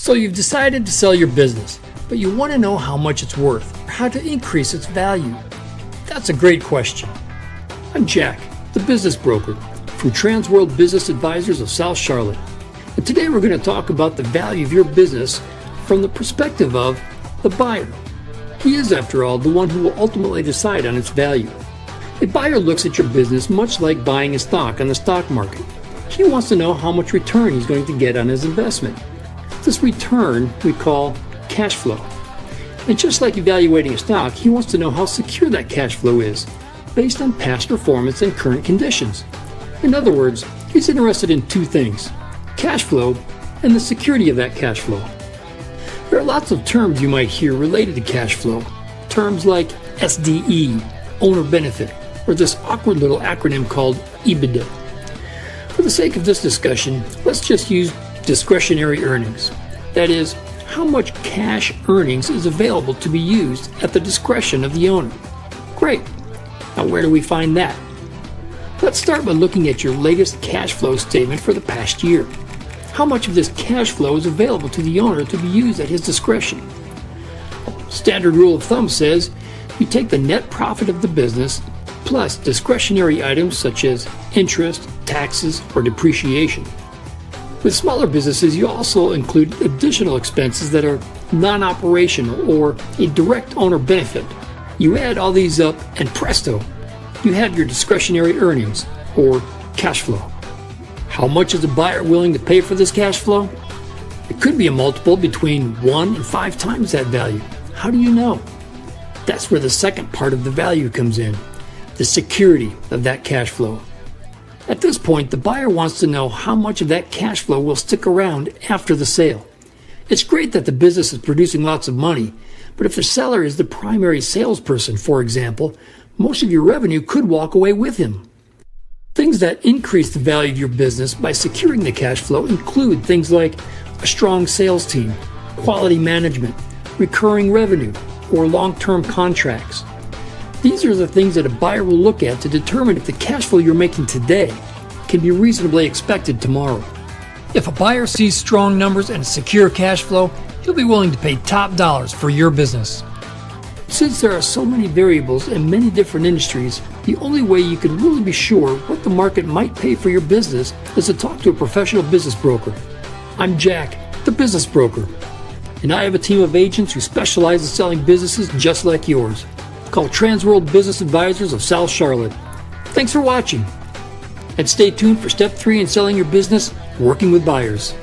So you've decided to sell your business, but you want to know how much it's worth or how to increase its value. That's a great question. I'm Jack, the business broker from Transworld Business Advisors of South Charlotte. And today we're going to talk about the value of your business from the perspective of the buyer. He is, after all, the one who will ultimately decide on its value. A buyer looks at your business much like buying a stock on the stock market. He wants to know how much return he's going to get on his investment. This return we call cash flow. And just like evaluating a stock, he wants to know how secure that cash flow is, based on past performance and current conditions. In other words, he's interested in two things: cash flow and the security of that cash flow. There are lots of terms you might hear related to cash flow. Terms like SDE, owner benefit, or this awkward little acronym called EBITDA. For the sake of this discussion, let's just use discretionary earnings. That is, how much cash earnings is available to be used at the discretion of the owner. Great. Now where do we find that? Let's start by looking at your latest cash flow statement for the past year. How much of this cash flow is available to the owner to be used at his discretion? Standard rule of thumb says you take the net profit of the business plus discretionary items such as interest, taxes, or depreciation. With smaller businesses, you also include additional expenses that are non-operational or a direct owner benefit. You add all these up and presto, you have your discretionary earnings or cash flow. How much is the buyer willing to pay for this cash flow? It could be a multiple between 1 and 5 times that value. How do you know? That's where the second part of the value comes in, the security of that cash flow. At this point, the buyer wants to know how much of that cash flow will stick around after the sale. It's great that the business is producing lots of money, but if the seller is the primary salesperson, for example, most of your revenue could walk away with him. Things that increase the value of your business by securing the cash flow include things like a strong sales team, quality management, recurring revenue, or long-term contracts. These are the things that a buyer will look at to determine if the cash flow you're making today can be reasonably expected tomorrow. If a buyer sees strong numbers and secure cash flow, he'll be willing to pay top dollars for your business. Since there are so many variables in many different industries, the only way you can really be sure what the market might pay for your business is to talk to a professional business broker. I'm Jack, the business broker, and I have a team of agents who specialize in selling businesses just like yours. Call Transworld Business Advisors of South Charlotte. Thanks for watching. And stay tuned for step 3 in selling your business, working with buyers.